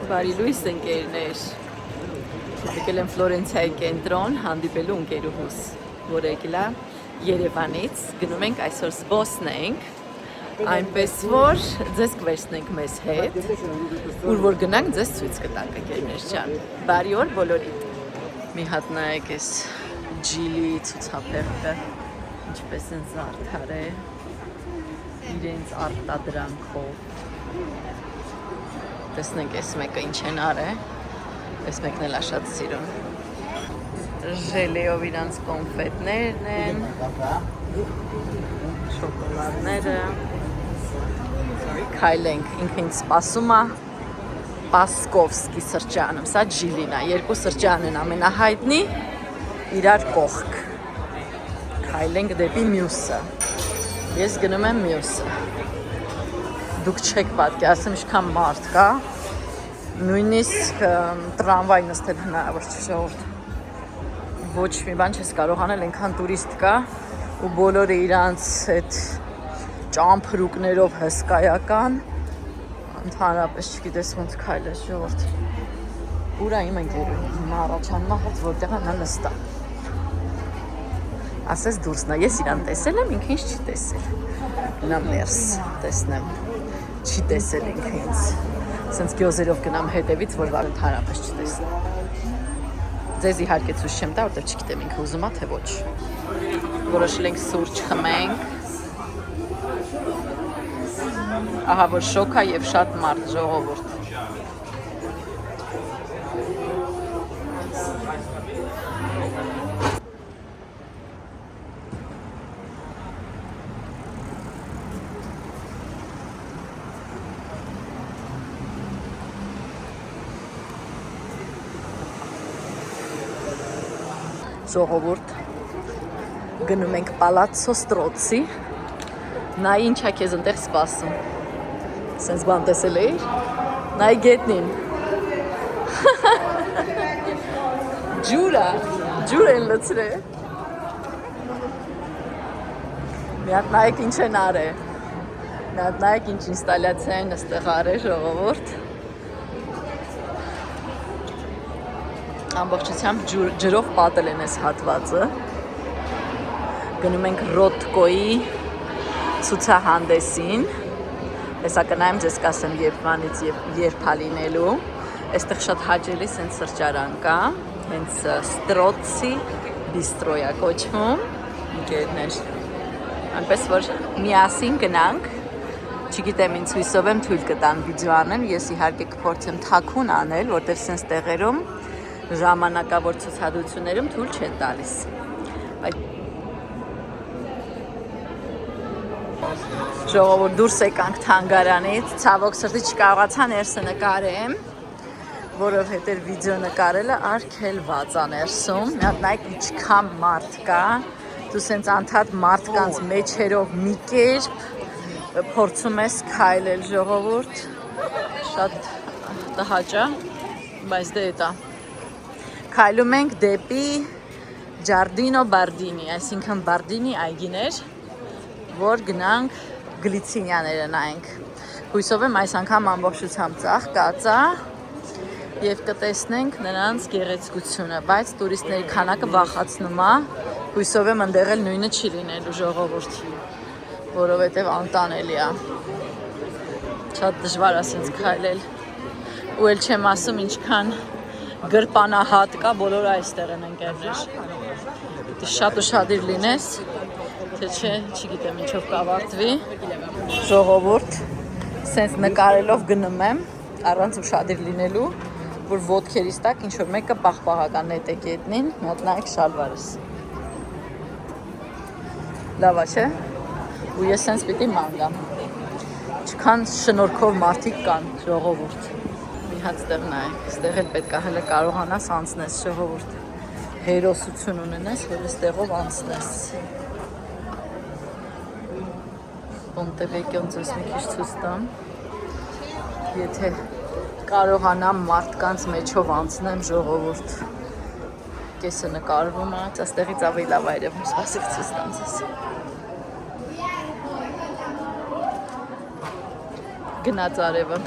Բարի լույս ընկերներ, եկել եմ Ֆլորենցիայի կենտրոն հանդիպելու ընկերուհուս, որ եկել է Երևանից, գնում ենք այսօր զբոսնենք, այնպես որ ձեզ կվերցնենք մեզ հետ, ուր որ գնանք ձեզ ցույց կտանք ընկերներ ջան, բարի օր բոլորիդ, մի հատ նայեք այս ջիլի ցուցափեղկը, ինչպես են զարդարել, իրենց արտադրանքով, տեսնենք այս մեկը ինչ են արել, այս մեկն էլ է շատ սիրուն, ժելեով իրանց կոնֆետներն են, շոկոլադները, քայլենք, ինքը ինձ սպասում է Պասկովսկի սրճարանում, սա ջիլին է, երկու սրճարան են ամենահայտնի, իրար կողք, քայլենք դեպի մյուսը, ես գնում եմ մյուսը, դուք չեք պատկերացնում ինչքան մարդ կա, նույնիսկ տրամվայ նստել հնարավոր չի ժողովուրդ, ոչ մի բան չես կարող անել, այնքան տուրիստ կա ու բոլորը իրանց այդ ճամփրուկներով հսկայական, ընդհանրապես չգիտես ոնց քայլես ժողովուրդ, ուր է իմ ընկերուհին, հիմա առաջանում է հենց որտեղ նա նստա, ասես դուրս նա, ես իրան տեսել եմ, ինքը ինձ չի տեսել, գնամ ներս տեսնեմ, չի տեսել ինքը ինձ, սենց գյոզերով գնամ հետևից, որ վար ընդհանրապես չտեսնեմ, ձեզ իհարկե ցույց չեմ տա, որտեղ չգիտեմ ինքը ուզում է թե ոչ, որոշել ենք սուրճ խմենք, ահա որ շոկ է և շատ մարդ ժողովուրդ, ժողովուրդ, գնում ենք Պալացցո Ստրոցի, նայ ինչ է քեզ ընտեղ սպասում, սենց բան տեսել էիր, նայ գետնին, ջուր են լցրել, մի հատ նայեք ինչ են արել, մի հատ նայեք ինչ ինստալյացիա են ստեղ արել ժողովուրդ, ամբողջությամբ ջրով պատել են այս հատվածը, գնում ենք Ռոտկոյի ցուցահանդեսին, հեսա կնայեմ ձեզ կասեմ երբանից և երբ հալինելու, այստեղ շատ հաճելի սենց սրճարան կա, հենց Ստրոցի բիստրոյա կոչվում, ընկերներ, այնպես որ միասին գնանք, չգիտեմ ինձ հույսով եմ թույլ կտան վիդեո անել, ես իհարկե կփորձեմ թաքուն անել, որտեղ սենց տեղերում ժամանակավոր ցուցադրություններում թույլ չեն տալիս, ժողովուրդ դուրս եկանք թանգարանից, ցավոք սրտի չկարողացա ներսը նկարեմ, որովհետև վիդեո նկարելը արգելված է ներսում, մի հատ նայեք ինչքան մարդ կա, դու սենց անդադ մարդկանց մեջերով մի կերպ փորձում ես քայլել ժողովուրդ, շատ տհաճ է, բայց դե էտա, քայլում ենք դեպի Ջարդինո Բարդինի, այսինքն Բարդինի այգիներ, որ գնանք գլիցինյաները նայենք, հույսով եմ այս անգամ ամբողջությամբ ծաղկած է և կտեսնենք նրանց գեղեցկությունը, բայց տուրիստների քանակը վախացնում է, հույսով եմ ընդեղ էլ նույնը չի լինելու ժողովուրդ, որովհետև անտանելի է, շատ դժվար է սենց քայլել, ու էլ չեմ ասում ինչքան գրպանահատ կա, բոլորը այստեղ են ընկերներ, դե շատ ուշադիր լինես, թե չէ, չգիտեմ ինչով կավարտվի, ժողովուրդ, սենց նկարելով գնում եմ, առանց ուշադիր լինելու, որ ոտքերիս տակ ինչ-որ մեկը պաղպաղական նետ է գետնին, մոտ նայեք շալվարս, լավ է չէ, ու ես սենց պիտի մանգամ, չքան շնորքով մարդիկ կան, ժողովուրդ, մի հատ ստեղ նայեք, ստեղ էլ պետք է հələ կարողանաս անցնես ժողովուրդ, հերոսություն ունենես, որ ստեղով անցնես, Պոնտևեկյոն ձեզ մի քիչ ցույց տամ, եթե կարողանամ մարդկանց մեջով անցնեմ ժողովուրդ, կեսը նկարվում է, այստեղից ավելի լավ այրևում, սպասեք ցույց տամ ձեզ, գնաց արևը,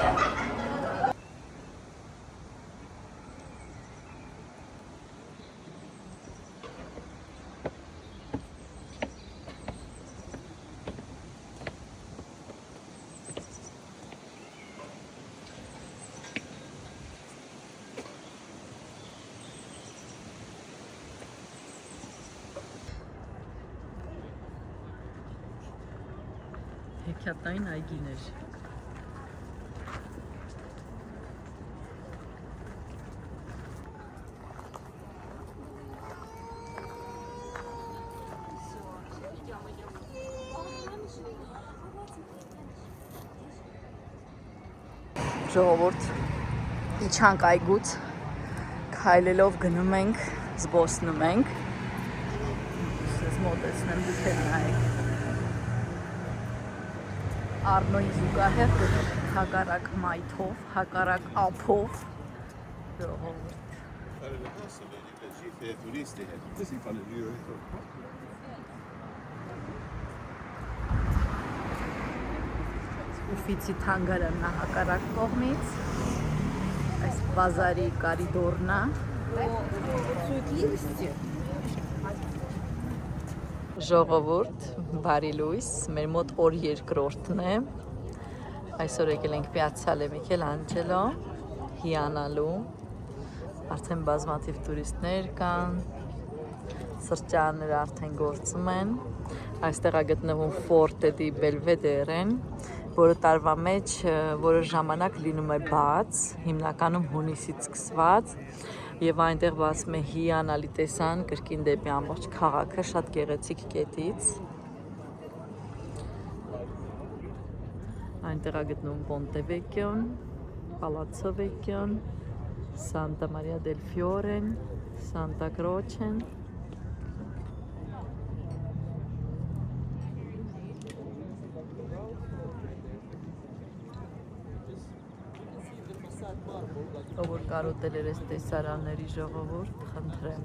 Հեքիաթային այգիներ։ Ժողովուրդ, իջանք այգուց, քայլելով գնում ենք, զբոսնում ենք։ Ես մոտեցնեմ դուք էլ նայեք։ Արնոյի զուգահեռ հակառակ մայթով, հակառակ ափով, ժողովուրդ։ Ուֆիցի թանգարանն է հակառակ կողմից, այս բազարի կարիդորն է։ Ժողովուրդ, բարի լույս, մեր մոտ օր երկրորդն է, այսօր եկել ենք Պիացցալե Միքելանջելո, հիանալու, արդեն բազմաթիվ տուրիստներ կան, սրճարանները արդեն գործում են, այստեղ է գտնվում Forte di Belvedere-ն, որը տարվա մեջ որոշ ժամանակ լինում է բաց, հիմնականում հունիսից սկսված, եւ այնտեղ բացում է հիանալի տեսան կրկին դեպի ամբողջ քաղաքը, շատ գեղեցիկ կետից։ Այնտեղ է գտնվում Ponte Vecchio-ն, Palazzo Vecchio-ն, Santa Maria del Fiore-ն, Santa Croce-ն։ Ով որ կարոտել էր այս տեսարանների ժողովուրդ, խնդրեմ։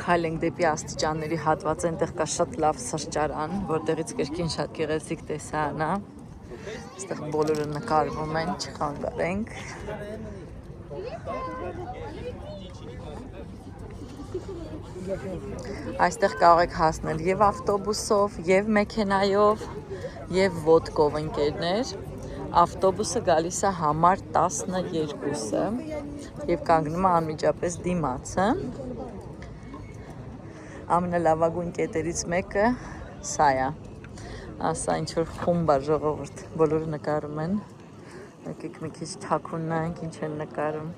Քայլենք դեպի աստիճանների հատված, այնտեղ կա շատ լավ սրճարան, որտեղից կրկին շատ գեղեցիկ տեսարան է։ Այստեղ բոլորը նկարվում են, չխանգարենք։ Այստեղ կարող եք հասնել եւ ավտոբուսով, եւ մեքենայով, եւ ոդկով ընկերներ։ Ավտոբուսը գալիս է համար 12-ը եւ կանգնում է անմիջապես դիմացը։ Ամենալավագույն կետերից մեկը սա է։ Ասա ինչ որ խումբ է ժողովուրդ, բոլորը նկարում են։ Եկեք մի քիչ թաքուն նայենք ինչ են նկարում։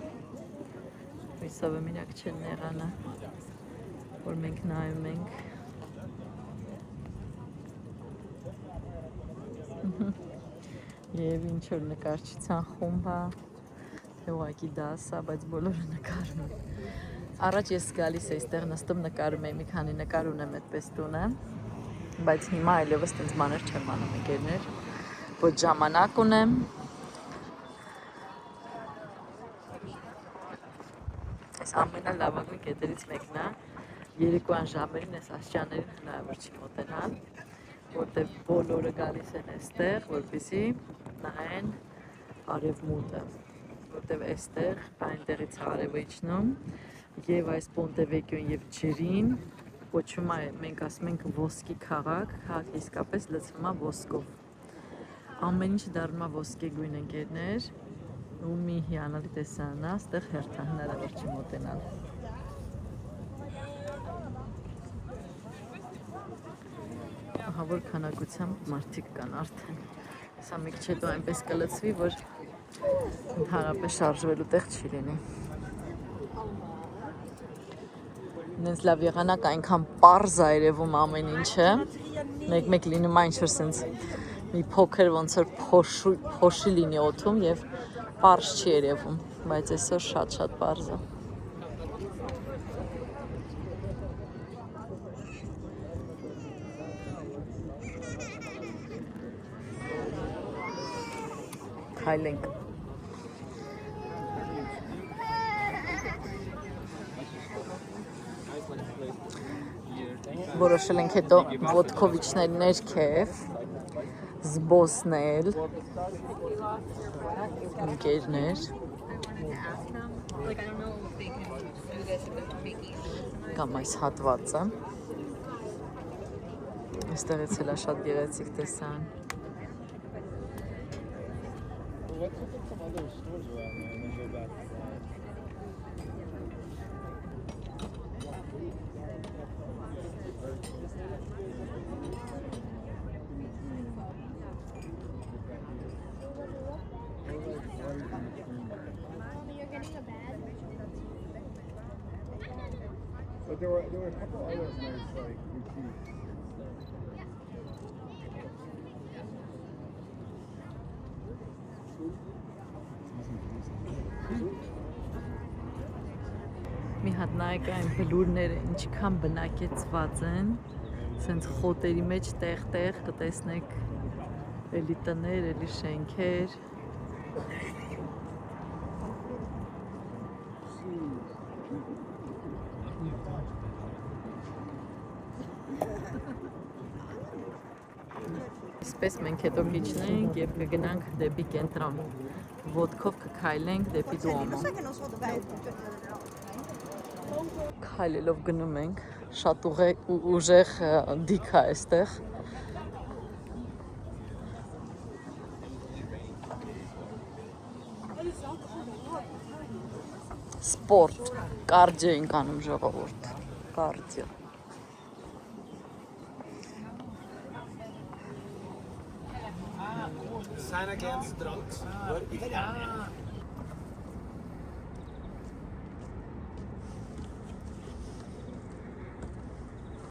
Հույսով եմ իրաք չեն նեղանա, որ մենք նայում ենք։ Եվ ինչ որ նկարչության խումբ է, թե ուղղակի դաս է, բայց բոլորը նկարում են։ Առաջ ես գալիս էի, այստեղ նստում նկարում էի, մի քանի նկար ունեմ այդպես տունը, բայց հիմա այլևս տենց մանր չեմ անում ընկերներ, ոչ ժամանակ ունեմ։ Այս ամենալավագույն կետերից մեկն է, երեկոյան ժամերին այս աստիճաններին հնարավոր չի մոտենալ, որտեղ բոլորը գալիս են այստեղ, որպեսզի նայեն արևմուտքը, որտեղ այստեղ այնտեղից արևը իջնում եւ այս Ponte Vecchio-ն եւ ջրին կոչվում է, մենք ասում ենք ոսկի քաղաք, քաղաքը իսկապես լցվում է ոսկով։ Ամեն ինչ դառնում է ոսկեգույն ընկերներ, ու մի հիանալի տեսարան է, այստեղ հերթը հնարավոր չի մոտենալ։ Ահա որ քանակությամբ մարդիկ կան արդեն։ Սա մի քիչ հետո այնպես կլցվի, որ ընդհանրապես շարժվելու տեղ չի լինի։ Նենց լավ եղանակ այնքան պարզ է երևում ամեն ինչը, մեկ-մեկ լինում է ինչ-որ սենց մի փոքր ոնց որ փոշի լինի օդում եւ պարզ չի երևում, բայց այսօր շատ պարզ է։ Քայլենք։ Որոշել ենք հետո ոդկով իջնել ներքև, զբոսնել, ընկերներ, կամ այս հատվածը, այստեղից էլ է շատ գեղեցիկ տեսարան։ there were a couple other nice like boutiques. Մի հատ նայեք այն բլուրները ինչքան բնակեցված են, սենց խոտերի մեջ տեղ-տեղ կտեսնեք էլի տներ, էլի շենքեր։ Այսպես մենք հետո կիջնենք և կգնանք դեպի կենտրոն, ոտքով կքայլենք դեպի Դուոմո։ Քայլելով գնում ենք, շատ ուժեղ դիք է այստեղ։ Սպորտ, կարդիո ենք անում ժողովուրդ, կարդիո։ Sign against drugs.